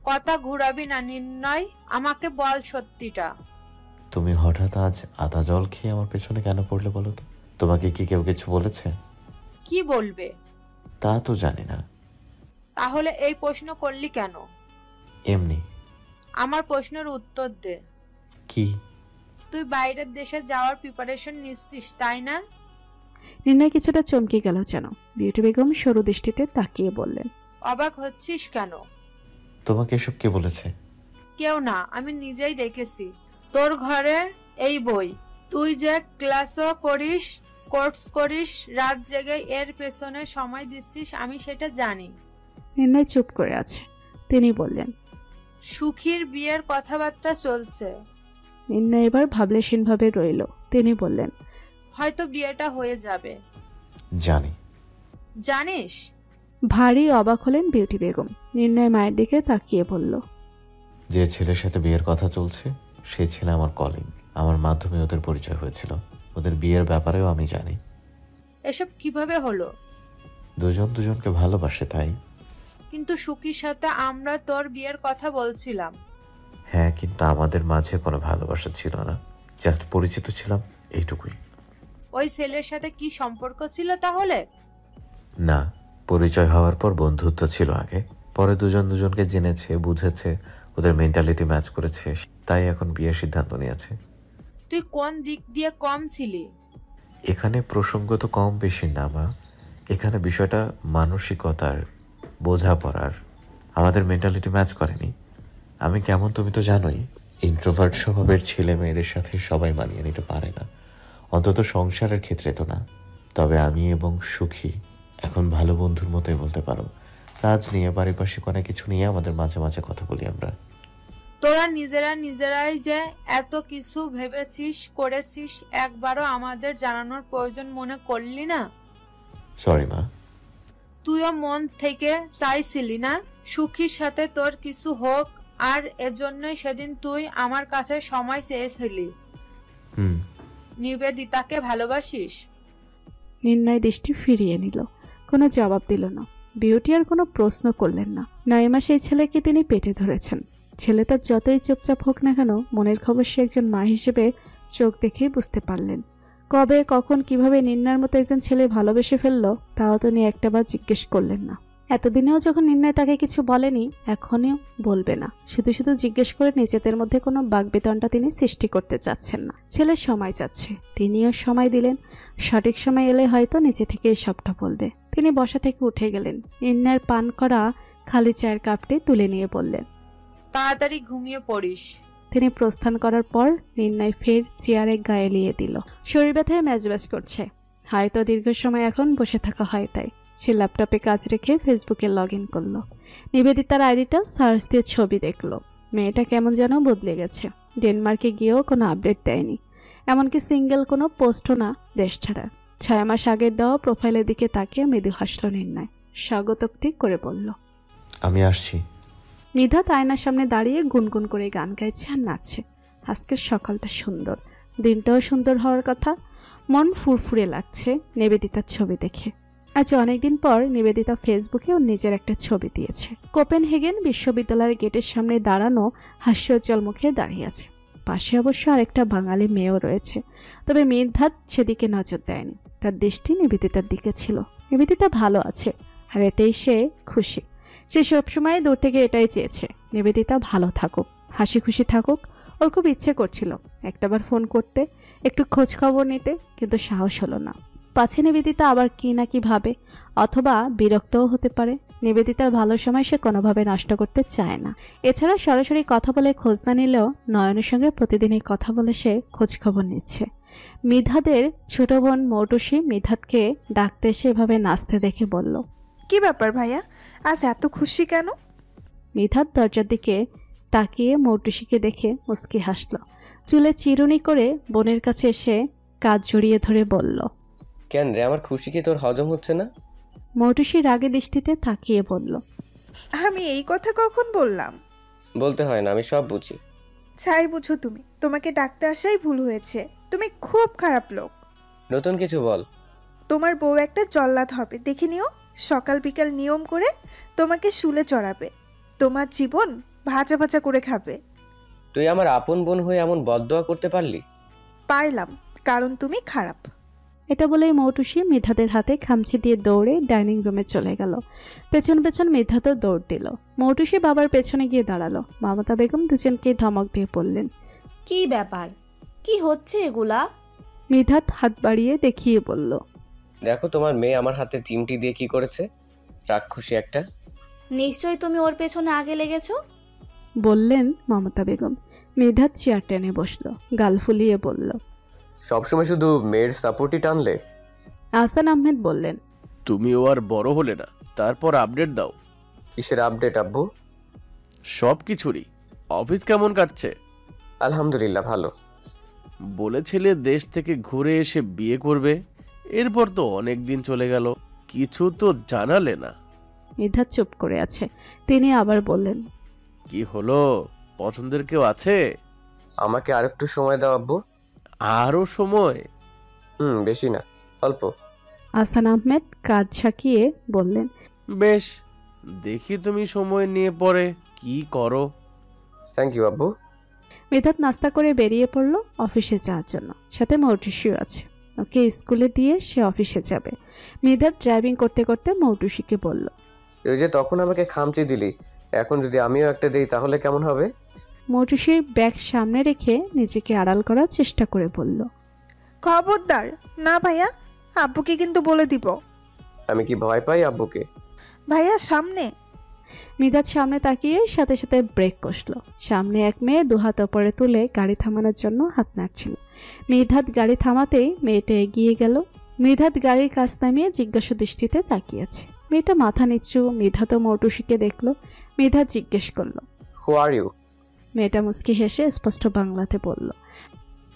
Speaker 8: কথা ঘুরাবি না নির্ণয়, আমাকে বল সত্যিটা।
Speaker 2: তুমি হঠাৎ আজ আদা জল খেয়ে আমার পেছনে কেন পড়লে বলো তো? তোমাকে কি কেউ কিছু বলেছে?
Speaker 8: কি বলবে
Speaker 2: তা তো জানি না।
Speaker 8: তাহলে এই প্রশ্ন করলি কেন?
Speaker 2: এমনি।
Speaker 8: আমার প্রশ্নের উত্তর দে।
Speaker 2: কি?
Speaker 8: তুই বাইরের দেশে যাওয়ার প্রিপারেশন নিচ্ছিস, তাই না?
Speaker 3: নির্ণয় কিছুটা চমকে গেল যেন। বিউটি বেগম সরু দৃষ্টিতে তাকিয়ে বললেন,
Speaker 8: অবাক হচ্ছিস কেন?
Speaker 2: তোমাকে এসব কে বলেছে?
Speaker 8: কেউ না, আমি নিজেই দেখেছি। তোর ঘরে এই বই, তুই যে ক্লাসও করিস, কোর্স করিস, রাত জেগে এর পেছনে সময় দিচ্ছিস, আমি সেটা জানি।
Speaker 3: নির্ণয় চুপ করে আছে। তিনি বললেন,
Speaker 8: সুখীর বিয়ের কথাবার্তা চলছে।
Speaker 3: নির্ণয় এবার ভাবলেশীনভাবে রইল। তিনি বললেন,
Speaker 8: হয়তো বিয়েটা হয়ে যাবে।
Speaker 2: জানি।
Speaker 8: জানিস?
Speaker 3: ভারী অবাক হলেন বিউটি বেগম। নির্ণয় মায়ের দিকে তাকিয়ে বলল,
Speaker 2: যে ছেলের সাথে বিয়ের কথা চলছে সেই ছেলে আমার কলিগ। আমার মাধ্যমে ওদের পরিচয় হয়েছিল। ওদের বিয়ের ব্যাপারেও আমি জানি।
Speaker 8: এসব কিভাবে হলো?
Speaker 2: দুজন দুজনকে ভালোবাসে তাই।
Speaker 8: কিন্তু সুখীর সাথে আমরা তোর বিয়ের কথা বলছিলাম।
Speaker 2: হ্যাঁ, কিন্তু আমাদের মাঝে কোনো ভালোবাসা ছিল না, জাস্ট পরিচিত ছিলাম, এইটুকুই।
Speaker 8: ওই ছেলের সাথে কি সম্পর্ক ছিল তাহলে?
Speaker 2: না, পরিচয় হওয়ার পর বন্ধুত্ব ছিল আগে। পরে দুজন দুজনকে জেনেছে, বুঝেছে, ওদের মেন্টালিটি ম্যাচ করেছে, তাই এখন বিয়ের সিদ্ধান্ত নিয়েছে।
Speaker 8: তুই কোন দিক দিয়ে কম ছিলি?
Speaker 2: এখানে প্রসঙ্গ তো কম বেশি না মা, এখানে বিষয়টা মানসিকতার, বোঝাপড়ার। আমাদের মেন্টালিটি ম্যাচ করেনি। আমি কেমন তুমি তো জানোই। ইন্ট্রোভার্ট স্বভাবের ছেলে মেয়েদের সাথে সবাই মানিয়ে নিতে পারে না, অন্তত সংসারের ক্ষেত্রে তো না। তবে আমি এবং সুখী এখন ভালো বন্ধুর মতোই বলতে পারো। কাজ নিয়ে, পারিপার্শ্বিক অনেক কিছু নিয়ে আমাদের মাঝে মাঝে কথা বলি আমরা।
Speaker 8: তোরা নিজেরাই যে এত কিছু ভেবেছিস করেছিস, একবারও আমাদের জানানোর প্রয়োজন মনে করলি না?
Speaker 2: সরি মা।
Speaker 8: তুইও মন থেকে চাইছিলি না সুখীর সাথে তোর কিছু হোক, আর এজন্যই সেদিন তুই আমার কাছে সময় চেয়েছিলি। নিবেদিতাকে ভালোবাসিস?
Speaker 3: নির্ণয় দৃষ্টি ফিরিয়ে নিল, কোনো জবাব দিল না। বিউটি আর কোনো প্রশ্ন করলেন না। নাইমা সেই ছেলেকে তিনি পেটে ধরেছেন। ছেলে তার যতই চুপচাপ হোক না কেন, মনের খবর সে একজন মা হিসেবে চোখ দেখেই বুঝতে পারলেন। কবে, কখন, কিভাবে নির্ণয়ের মতো একজন ছেলে ভালোবেসে ফেললো তাও তিনি একটাবার জিজ্ঞেস করলেন না। এতদিনেও যখন নির্ণয় তাকে কিছু বলেনি, এখনও বলবে না। শুধু শুধু জিজ্ঞেস করে নিজেদের মধ্যে কোনো বাকবিতণ্ডা তিনি সৃষ্টি করতে চাচ্ছেন না। ছেলের সময় চাচ্ছে, তিনিও সময় দিলেন। সঠিক সময় এলে হয়তো নিজে থেকে সবটা বলবে। তিনি বসা থেকে উঠে গেলেন। নির্ণয়ের পান করা খালি চায়ের কাপটি তুলে নিয়ে বললেন,
Speaker 8: তাড়াতাড়ি ঘুমিয়ে পড়িস।
Speaker 3: তিনি প্রস্থান করার পর নির্ণয় ফের চেয়ারে গায়ে লিয়ে দিল। শরীর ব্যথায় ম্যাজম্যাজ করছে, হয়তো দীর্ঘ সময় এখন বসে থাকা হয় তাই। সে ল্যাপটপে কাজ রেখে ফেসবুকে লগ ইন করলো। নিবেদিতার আইডিটা সার্চ দিয়ে ছবি দেখলো। মেয়েটা কেমন যেন বদলে গেছে। ডেনমার্কে গিয়েও কোনো আপডেট দেয়নি, এমনকি সিঙ্গেল কোনো পোস্টও না দেশ ছাড়া। 6 মাস আগের দেওয়া প্রোফাইলের দিকে তাকিয়ে মৃদু হাসল নির্ণয়। স্বাগতোক্তি করে বলল,
Speaker 2: আমি আসছি।
Speaker 3: নিধাত আয়নার সামনে দাঁড়িয়ে গুনগুন করে গান গাইছে আর নাচছে। আজকের সকালটা সুন্দর, দিনটাও সুন্দর হওয়ার কথা। মন ফুরফুরে লাগছে নিবেদিতার ছবি দেখে। আজ অনেকদিন পর নিবেদিতা ফেসবুকে ওর নিজের একটা ছবি দিয়েছে। কোপেনহেগেন বিশ্ববিদ্যালয়ের গেটের সামনে দাঁড়ানো হাস্যোজ্জ্বল মুখে দাঁড়িয়ে আছে। পাশে অবশ্য আরেকটা বাঙালি মেয়েও রয়েছে, তবে নিধাত সেদিকে নজর দেয়নি। তার দৃষ্টি নিবেদিতার দিকে ছিল। নিবেদিতা ভালো আছে, আর এতেই সে খুশি। সে সবসময় দূর থেকে এটাই চেয়েছে, নিবেদিতা ভালো থাকুক, হাসি খুশি থাকুক। ওর খুব ইচ্ছে করছিল একটাবার ফোন করতে, একটু খোঁজ খবর নিতে, কিন্তু সাহস হলো না। পাছে নিবেদিতা আবার কি না কি ভাবে, অথবা বিরক্তও হতে পারে। নিবেদিতার ভালো সময় সে কোনোভাবে নষ্ট করতে চায় না। এছাড়া সরাসরি কথা বলে খোঁজ না নিলেও নয়নের সঙ্গে প্রতিদিনই কথা বলে সে খোঁজ খবর নিচ্ছে। মিধাদের ছোট বোন মৌটুসী মিধাতকে ডাকতে এসে এভাবে নাচতে দেখে বলল,
Speaker 9: কি ব্যাপার ভাইয়া, আজ এত খুশি কেন?
Speaker 3: মিধাত দরজার দিকে তাকিয়ে মৌটুসীকে দেখে মুচকি হাসল। চুলে চিরুনি করে বোনের কাছে এসে কাজ জড়িয়ে ধরে বলল,
Speaker 5: কেন রে, আমার খুশি কি তোর হজম হচ্ছে না?
Speaker 3: মৌটুসী রাগে দৃষ্টিতে তাকিয়ে বলল,
Speaker 9: আমি এই কথা কখন বললাম?
Speaker 5: বলতে হয় না, আমি সব বুঝি।
Speaker 9: ছাই বুঝো তুমি, তোমাকে ডাকতে আসাই ভুল হয়েছে। তুমি খুব খারাপ লোক।
Speaker 5: নতুন কিছু বল।
Speaker 9: তোমার বউ একটা জল্লাদ হবে, দেখে নিও। সকাল বিকাল নিয়ম করে তোমাকে শুলে চড়াবে, তোমার জীবন ভাজা ভাজা করে খাবে।
Speaker 5: তুই আমার আপন বোন হয়ে এমন বদদোয়া করতে পারলি?
Speaker 9: পারলাম, কারণ তুমি খারাপ।
Speaker 3: এটা বলেই মৌটুসী মিধাদের হাতে খামচি দিয়ে দৌড়ে ডাইনিং রুমে চলে গেল। পেছন পেছন মিধাতও দৌড় দিল। মৌটুসী বাবার পেছনে গিয়ে দাঁড়ালো। মমতা বেগম দুজনকে ধমক দিয়ে বললেন,
Speaker 6: কি ব্যাপার, কি হচ্ছে এগুলা?
Speaker 3: মিধাত হাত বাড়িয়ে দেখিয়ে বলল,
Speaker 5: দেখো তোমার মেয়ে আমার হাতে চিমটি দিয়ে কি করেছে, রাক্ষসী একটা।
Speaker 6: নিশ্চয়ই তুমি ওর পেছনে আগে লেগেছো,
Speaker 3: বললেন মমতা বেগম। মিধাত চেয়ার টেনে বসলো, গাল ফুলিয়ে বলল,
Speaker 5: সবসময় শুধু মেয়ের সাপোর্টই টানলে।
Speaker 3: আহসান আহমেদ বললেন,
Speaker 7: তুমিও আর বড় হলে না, তারপর আপডেট দাও।
Speaker 5: কিসের আপডেট আব্বু?
Speaker 7: সব কিছুরই। অফিস কেমন কাটছে?
Speaker 5: আলহামদুলিল্লাহ ভালো।
Speaker 7: বলেছিলে দেশ থেকে ঘুরে এসে বিয়ে করবে, এরপর তো অনেক দিন চলে গেল, কিছু তো জানালে না।
Speaker 3: মিধাত চুপ করে আছে। তিনি আবার বললেন,
Speaker 7: কি হলো, পছন্দের কেউ আছে?
Speaker 5: আমাকে আরেকটু সময় দাও আব্বু।
Speaker 7: আরো সময়?
Speaker 5: বেশি না, অল্প।
Speaker 3: আহসান আহমেদ কাজ ঝাঁকিয়ে বললেন,
Speaker 7: বেশ, দেখি তুমি সময় নিয়ে পরে কি করো।
Speaker 5: থ্যাংক ইউ আব্বু।
Speaker 3: মিধাত নাস্তা করে বেরিয়ে পড়ল অফিসে যাওয়ার জন্য। সাথে মৌটুসিও আছে, ওকে স্কুলে দিয়ে সে অফিসে যাবে। মিধাত ড্রাইভিং করতে করতে মৌটুসিকে বলল,
Speaker 5: তুই যে তখন আমাকে খামচি দিলি, এখন যদি আমিও একটা দেই তাহলে কেমন হবে?
Speaker 3: মৌটুসি ব্যাগ সামনে রেখে নিজেকে আড়াল করার চেষ্টা করে বলল,
Speaker 9: খবরদার না ভাইয়া, আব্বুকে কিন্তু বলে দিব।
Speaker 5: আমি কি ভয় পাই আব্বুকে?
Speaker 9: ভাইয়া সামনে।
Speaker 3: মিধাত সামনে তাকিয়ে সাথে সাথে ব্রেক কষল। সামনে এক মেয়ে দুহাত ওপরে তুলে গাড়ি থামানোর জন্য হাত নাড়ছিল। মিধাত গাড়ি থামাতেই মেয়েটা এগিয়ে গেল। মিধাত গাড়ির কাছ নামিয়ে জিজ্ঞাসা দৃষ্টিতে তাকিয়েছে। মেয়েটা মাথা নিচু। মিধাতও মৌটুসিকে দেখল। মিধাত জিজ্ঞেস করল,
Speaker 5: হু আর ইউ?
Speaker 3: মেয়েটা মুচকি হেসে স্পষ্ট বাংলাতে বলল,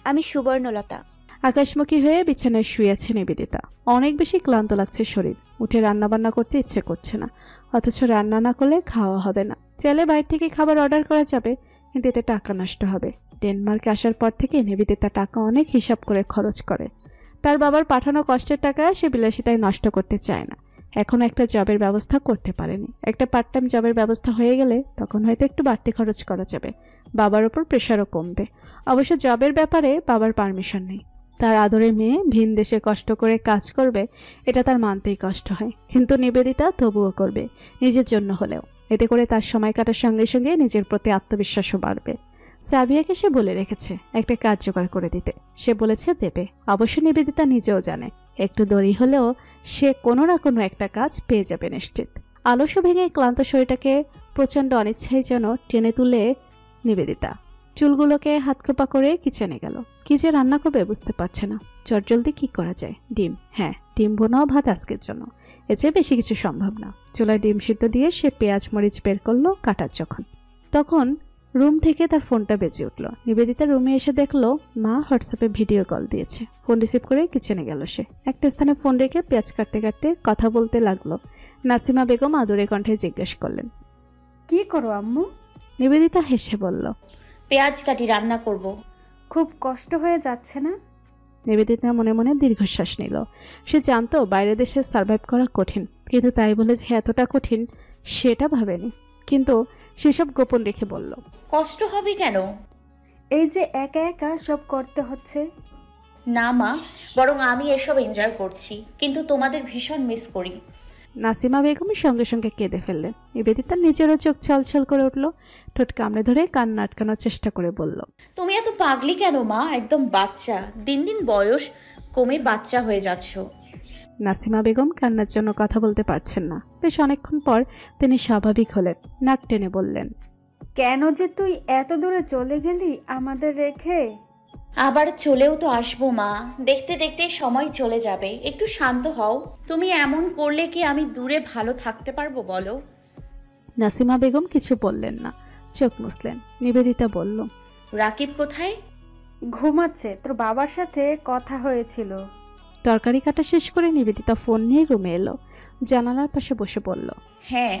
Speaker 10: আমি সুবর্ণলতা।
Speaker 3: আকাশমুখী হয়ে বিছানায় শুয়ে আছে নিবেদিতা। অনেক বেশি ক্লান্ত লাগছে শরীর। উঠে রান্নাবান্না করতে ইচ্ছে করছে না, অথচ রান্না না করলে খাওয়া হবে না। চাইলে বাইরে থেকে খাবার অর্ডার করা যাবে, কিন্তু এতে টাকা নষ্ট হবে। ডেনমার্কে আসার পর থেকে নিবেদিতা টাকা অনেক হিসাব করে খরচ করে। তার বাবার পাঠানো কষ্টের টাকা সে বিলাসিতায় নষ্ট করতে চায় না। এখন একটা জবের ব্যবস্থা করতে পারেনি। একটা পার্ট টাইম জবের ব্যবস্থা হয়ে গেলে তখন হয়তো একটু বাড়তি খরচ করা যাবে, বাবার ওপর প্রেশারও কমবে। অবশ্য জবের ব্যাপারে বাবার পারমিশন নেই। তার আদরের মেয়ে ভিন দেশে কষ্ট করে কাজ করবে, এটা তার মানতেই কষ্ট হয়। কিন্তু নিবেদিতা তবুও করবে, নিজের জন্য হলেও। এতে করে তার সময় কাটার সঙ্গে সঙ্গে নিজের প্রতি আত্মবিশ্বাসও বাড়বে। সাবিয়াকে সে বলে রেখেছে একটা কাজ জোগাড় করে দিতে। সে বলেছে দেবে। অবশ্য নিবেদিতা নিজেও জানে একটু দেরি হলেও সে কোনো না কোনো একটা কাজ পেয়ে যাবে নিশ্চিত। আলস্য ভেঙে ক্লান্ত শরীরটাকে প্রচণ্ড অনিচ্ছায় যেন টেনে তুলে নিবেদিতা চুলগুলোকে হাতখোপা করে কিচেনে গেল। কি যে রান্না করবে বুঝতে পারছে না। চটজলদি কি করা যায়? ডিম, হ্যাঁ ডিম বোনাও ভাত আজকের জন্য। এর চেয়ে বেশি কিছু সম্ভব না। চুলায় ডিম সিদ্ধ দিয়ে সে পেঁয়াজ মরিচ বের করলো কাটার তখন রুম থেকে তার ফোনটা বেজে উঠল। নিবেদিতা রুমে এসে দেখলো মা হোয়াটসঅ্যাপে ভিডিও কল দিয়েছে। ফোন রিসিভ করে কিচেনে গেল সে। একটা স্থানে ফোন রেখে পেঁয়াজ কাটতে কাটতে কথা বলতে লাগলো। নাসিমা বেগম আদুরে কণ্ঠে জিজ্ঞেস করলেন,
Speaker 11: কি করো আম্মু?
Speaker 3: নিবেদিতা হেসে বলল,
Speaker 4: পেঁয়াজ কাটি, রান্না করব।
Speaker 11: খুব কষ্ট হয়ে যাচ্ছে না?
Speaker 3: নিবেদিতা মনে মনে দীর্ঘশ্বাস নিল। সে জানতো বাইরের দেশে সার্ভাইভ করা কঠিন, কিন্তু তাই বলে যে এতটা কঠিন সেটা ভাবেনি। কিন্তু সেসব গোপন রেখে বলল,
Speaker 4: কষ্ট হবে কেন?
Speaker 11: এই যে একা একা সব করতে হচ্ছে।
Speaker 4: না মা, বরং আমি এসব এনজয় করছি, কিন্তু তোমাদের ভীষণ মিস করি।
Speaker 3: নাসিমা বেগম সঙ্গে সঙ্গে কেঁদে ফেললেন। নিবেদিতার নিজেরও চোখ ছলছল করে উঠল। ঠোঁট কামড়ে ধরে কান্না আটকানোর চেষ্টা করে বলল,
Speaker 4: তুমি এত পাগলি কেন মা? একদম বাচ্চা, দিন দিন বয়স কমে বাচ্চা হয়ে যাচ্ছ।
Speaker 3: নাসিমা বেগম কান্নার জন্য কথা বলতে পারছেন না। বেশ অনেকক্ষণ পর তিনি স্বাভাবিক হলেন। নাক টেনে বললেন,
Speaker 11: কেন যে তুই এত দূরে চলে গেলি আমাদের রেখে?
Speaker 4: আবার চলেও তো আসবো মা, দেখতে দেখতে সময় চলে যাবে। একটু শান্ত হও। তুমি এমন করলে কি আমি দূরে ভালো থাকতে পারবো বলো?
Speaker 3: নাসিমা বেগম কিছু বললেন না, চোখ মুছলেন। নিবেদিতা বলল,
Speaker 4: রাকিব কোথায়?
Speaker 11: ঘুমাচ্ছে, তোর বাবার সাথে কথা হয়েছিল।
Speaker 3: তরকারি কাটা শেষ করে নিবেদিতা ফোন নিয়ে রুমে এলো। জানালার পাশে বসে বলল,
Speaker 4: হ্যাঁ,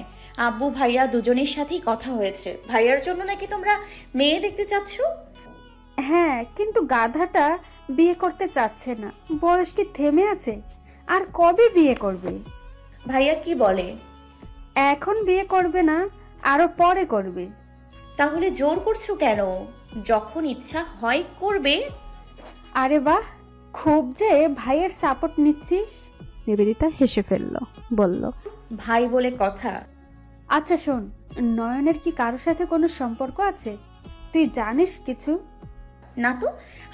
Speaker 4: আব্বু ভাইয়া দুজনের সাথেই কথা হয়েছে। ভাইয়ার জন্য নাকি তোমরা মেয়ে দেখতে চাচ্ছ?
Speaker 11: হ্যাঁ, কিন্তু গাধাটা বিয়ে করতে চাচ্ছে না। বয়স কি থেমে আছে? আর কবে বিয়ে করবে?
Speaker 4: ভাইয়া কি বলে?
Speaker 11: এখন বিয়ে করবে না, আরো পরে করবে।
Speaker 4: তাহলে জোর করছো কেন? যখন ইচ্ছা হয় করবে।
Speaker 11: আরে বাহ, খুব যে ভাইয়ের সাপোর্ট নিচ্ছিস।
Speaker 3: নিবেদিতা হেসে ফেলল, বলল,
Speaker 4: ভাই বলে কথা।
Speaker 11: আচ্ছা শোন, নয়নের কি কারোর সাথে কোনো সম্পর্ক আছে? তুই জানিস কিছু?
Speaker 4: না তো,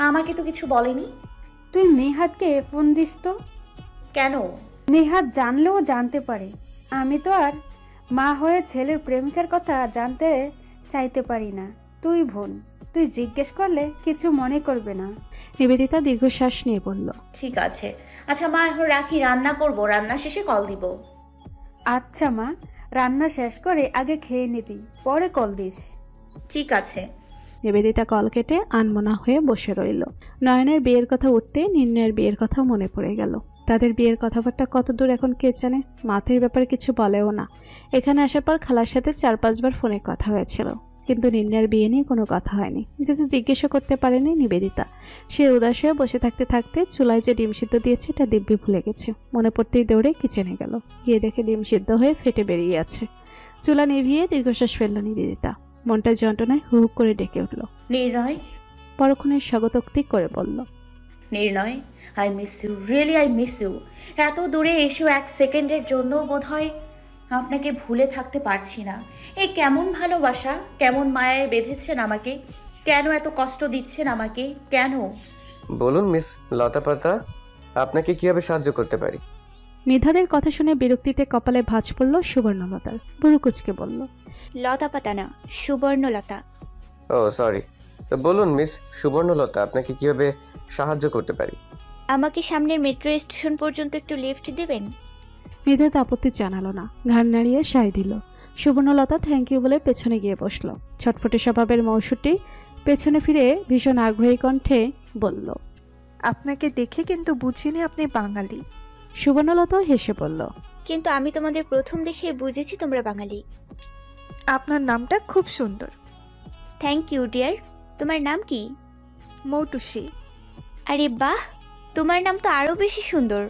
Speaker 4: আমাকে তো কিছু বলেনি।
Speaker 11: তুই মেহাতকে ফোন দিস তো।
Speaker 4: কেন?
Speaker 11: মেহাত জানলেও জানতে পারে। আমি তো আর মা হয়ে ছেলের প্রেমিকার কথা জানতে চাইতে পারি না। তুই বোন, তুই জিজ্ঞেস করলে কিছু মনে করবে না।
Speaker 3: নিবেদিতা দীর্ঘশ্বাস নিয়ে বলল,
Speaker 4: ঠিক আছে। আচ্ছা মা, এখন রাখি, রান্না করব, রান্না শেষে কল দিব।
Speaker 11: আচ্ছা মা, রান্না শেষ করে আগে খেয়ে নিবি, পরে কল দিস।
Speaker 4: ঠিক আছে।
Speaker 3: নিবেদিতা কল কেটে আনমনা হয়ে বসে রইল। নয়নের বিয়ের কথা উঠতে নির্ণয়ের বিয়ের কথা মনে পড়ে গেল। তাদের বিয়ের কথাবার্তা কত দূর এখন কে জানে। মাথায় ব্যাপারে কিছু বলেও না। এখানে আসার পর খালার সাথে 4-5 বার ফোনে কথা হয়েছিল, কিন্তু নির্ণয়ের বিয়ে নিয়ে কোনো কথা হয়নি। যে জিজ্ঞাসা করতে পারেনি নিবেদিতা। সে উদাস হয়ে বসে থাকতে থাকতে চুলায় যে ডিম সিদ্ধ দিয়েছে এটা দিব্যি ভুলে গেছে। মনে পড়তেই দৌড়ে কিচেনে গেল। গিয়ে দেখে ডিম সিদ্ধ হয়ে ফেটে বেরিয়ে আছে। চুলা নিভিয়ে দীর্ঘশ্বাস ফেলল নিবেদিতা। মনটা যন্ত্রণায় হু হু করে ডেকে উঠল।
Speaker 4: নির্ণয়।
Speaker 3: পরক্ষণের স্বাগতোক্তি করে বলল,
Speaker 4: Nirnoy, I miss you, really I miss you. এত দূরে এসেও 1 সেকেন্ডের জন্য বোধহয় আপনাকে ভুলে থাকতে পারছি না। এ কেমন ভালোবাসা, কেমন মায়ায় বেঁধেছেন আমাকে। কেন এত কষ্ট দিচ্ছেন আমাকে, কেন?
Speaker 5: বলুন মিস লতাপাতা, আপনাকে কিভাবে সাহায্য করতে পারি?
Speaker 3: মেধাদের কথা শুনে বিরক্তিতে কপালে ভাঁজ পড়ল সুবর্ণলতার। বুড়ুকুচকে বলল,
Speaker 10: লতা পাতা না, সুবর্ণলতা।
Speaker 5: ও সরি। তো বলুন মিস সুবর্ণলতা, আপনাকে কিভাবে সাহায্য করতে পারি?
Speaker 10: আমাকে সামনের মেট্রো স্টেশন পর্যন্ত একটু লিফট দেবেন?
Speaker 3: মেধাদ আপত্তি জানালো না, ঘাড় নাড়িয়ে সায় দিল। সুবর্ণলতা থ্যাংক ইউ বলে পেছনে গিয়ে বসল। ছটফটে স্বভাবের মৌসুটি পেছনে ফিরে ভীষণ আগ্রহী কণ্ঠে বলল,
Speaker 9: আপনাকে দেখে কিন্তু বুঝিনি আপনি বাঙালি।
Speaker 3: সুবর্ণলতা হেসে বলল,
Speaker 10: কিন্তু আমি তোমাদের প্রথম দেখে বুঝেছি তোমরা বাঙালি।
Speaker 9: আপনার নামটা খুব সুন্দর।
Speaker 10: Thank you dear. তোমার নাম কি?
Speaker 9: মৌটুসি।
Speaker 10: আরে বাহ, তোমার নাম তো আরো বেশি সুন্দর,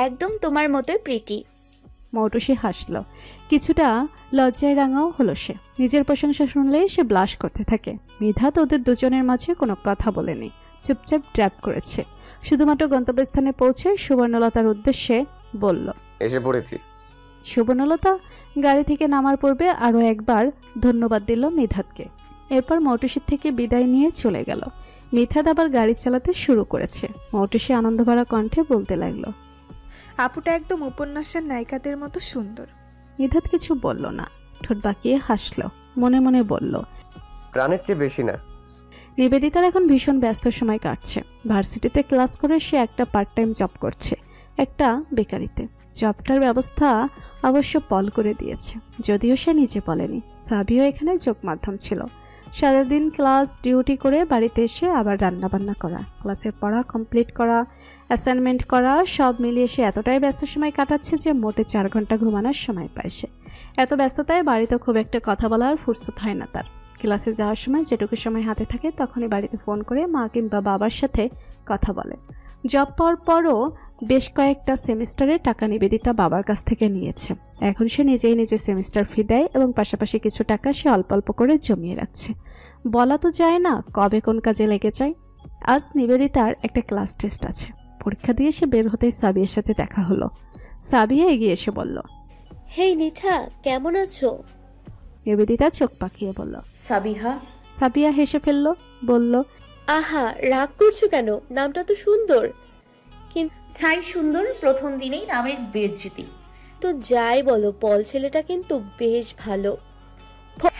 Speaker 10: একদম তোমার মতোই প্রিটি।
Speaker 3: মৌটুসি হাসল, কিছুটা লজ্জায় রাঙাও হলো সে। নিজের প্রশংসা শুনলেই সে ব্লাশ করতে থাকে। মেধাত ওদের দুজনের মাঝে কোনো কথা বলেনি, চুপচাপ ড্র্যাপ করেছে। শুধুমাত্র গন্তব্যস্থানে পৌঁছে সুবর্ণলতার উদ্দেশ্যে বলল,
Speaker 5: এসে পড়েছি।
Speaker 3: সুবর্ণলতা গাড়ি থেকে নামার পূর্বে আরও একবার ধন্যবাদ দিল মেধাতকে। এরপর মৌটুসির থেকে বিদায় নিয়ে চলে গেল। মেধাত আবার গাড়ি চালাতে শুরু করেছে। মৌটুসি আনন্দভরা কণ্ঠে বলতে লাগলো,
Speaker 9: আপুটা একদম উপন্যাসের নায়িকাদের মতো সুন্দর।
Speaker 3: মেধাত কিছু বলল না, ঠোঁট বাঁকিয়ে হাসল, মনে মনে বলল,
Speaker 5: প্রাণের চেয়ে বেশি না।
Speaker 3: নিবেদিতার এখন ভীষণ ব্যস্ত সময় কাটছে। ভার্সিটিতে ক্লাস করে সে একটা পার্ট টাইম জব করছে, একটা বেকারিতে। জবটার ব্যবস্থা অবশ্য পল করে দিয়েছে, যদিও সে নিজে বলেনি। সাবিও এখানে যোগ মাধ্যম ছিল। সারাদিন ক্লাস ডিউটি করে বাড়িতে এসে আবার রান্নাবান্না করা, ক্লাসের পড়া কমপ্লিট করা, অ্যাসাইনমেন্ট করা, সব মিলিয়ে সে এতটাই ব্যস্ত সময় কাটাচ্ছে যে মোটে 4 ঘন্টা ঘুমানোর সময় পায় সে। এত ব্যস্ততায় বাড়িতে খুব একটা কথা বলার ফুরসত হয় না তার। ক্লাসে যাওয়ার সময় যেটুকু সময় হাতে থাকে তখনই বাড়িতে ফোন করে মা কিংবা বাবার সাথে কথা বলে। জব পাওয়ার পরও বেশ কয়েকটা সেমিস্টারে টাকা নিবেদিতা বাবার কাছ থেকে নিয়েছে। এখন সে নিজেই নিজে সেমিস্টার ফি দেয় এবং পাশাপাশি কিছু টাকা সে অল্প অল্প করে জমিয়ে রাখছে। বলা তো যায় না কবে কোন কাজে লেগে যায়। আজ নিবেদিতার একটা ক্লাস টেস্ট আছে। পরীক্ষা দিয়ে সে বের হতেই সাবিয়ার সাথে দেখা হলো। সাবিয়া এগিয়ে এসে বলল,
Speaker 6: হেই নিঠা, কেমন আছো?
Speaker 3: নিবেদিতা চোখ পাকিয়ে বলল,
Speaker 4: সাবিহা।
Speaker 3: সাবিয়া হেসে ফেলল, বলল,
Speaker 6: আহা, রাগ করছো কেন? নামটা তো সুন্দর।
Speaker 4: ছাই সুন্দর, প্রথম দিনেই নামের বেজ্জতি।
Speaker 6: তো যাই বলো, পল ছেলেটা কিন্তু বেশ ভালো।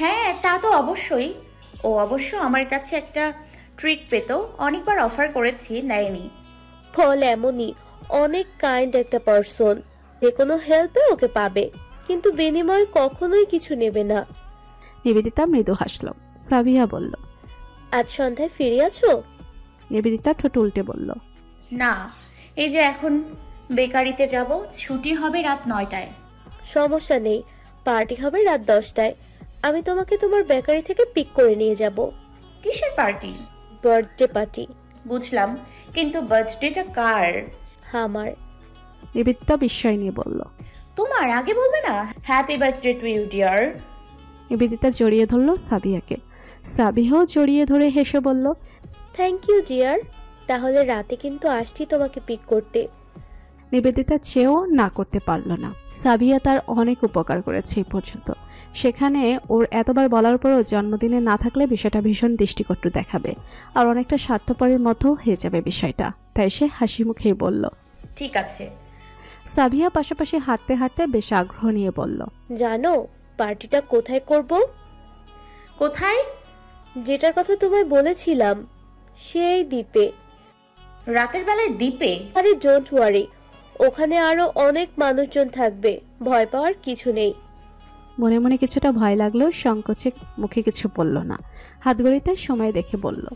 Speaker 4: হ্যাঁ, তা তো অবশ্যই। ও অবশ্য আমার কাছে একটা ট্রিট পেত, অনেকবার অফার করেছি, নেয়নি।
Speaker 6: পল এমনই, অনেক কাইন্ড একটা পারসন। যে কোনো হেল্পে ওকে পাবে, কিন্তু বিনিময়ে কখনোই কিছু নেবে না।
Speaker 3: নিবেদিতা মৃদু হাসল। সাবিয়া বলল,
Speaker 6: আজ সন্ধ্যায় ফিরে আছো?
Speaker 3: নিবেদিতা ঠোঁট উল্টে বলল,
Speaker 4: না, এই যে এখন বেকারিতে যাব, ছুটি হবে রাত 9টায়।
Speaker 6: সমস্যা নেই, পার্টি হবে রাত 10টায়। আমি তোমাকে তোমার বেকারি থেকে পিক করে নিয়ে যাব।
Speaker 4: কিসের পার্টি?
Speaker 6: Birthday party.
Speaker 4: বুঝলাম, কিন্তু বার্থডেটা কার?
Speaker 6: আমার।
Speaker 3: নিবেদিতা বিস্ময় নিয়ে বলল,
Speaker 4: তোমার? আগে বলবে না? Happy birthday to you dear.
Speaker 3: Nivedita জড়িয়ে ধরল সাবিয়াকে। সাবিয়াও জড়িয়ে ধরে হেসে বলল,
Speaker 6: থ্যাংক ইউ ডিয়ার। তাহলে রাতে কিন্তু আসছি তোমাকে পিক করতে।
Speaker 3: নিবেদিতা চেয়েও না করতে পারল না। সাবিয়া তার অনেক উপকার করেছে এই পর্যন্ত। সেখানে ওর এতবার বলার পরও জন্মদিনে না থাকলে বিষয়টা ভীষণ দৃষ্টিকটু দেখাবে, আর অনেকটা স্বার্থপরের মতো হয়ে যাবে বিষয়টা। তাই সে হাসি মুখেই বলল,
Speaker 4: ঠিক আছে।
Speaker 3: সাবিয়া পাশাপাশি হাঁটতে হাঁটতে বেশ আগ্রহ নিয়ে বলল,
Speaker 6: জানো পার্টিটা কোথায় করব?
Speaker 4: কোথায়?
Speaker 6: যেটার কথা তোমায় বলেছিলাম, সেই দ্বীপে।
Speaker 4: রাতের বেলায় দ্বীপে?
Speaker 6: আরে ডোন্ট ওয়ারি, ওখানে আরো অনেক মানুষজন থাকবে, ভয় পাওয়ার কিছু নেই।
Speaker 3: মনে মনে কিছুটা ভয় লাগলো, সংকোচে মুখে কিছু বলল না। হাতঘড়িতে সময় দেখে বলল,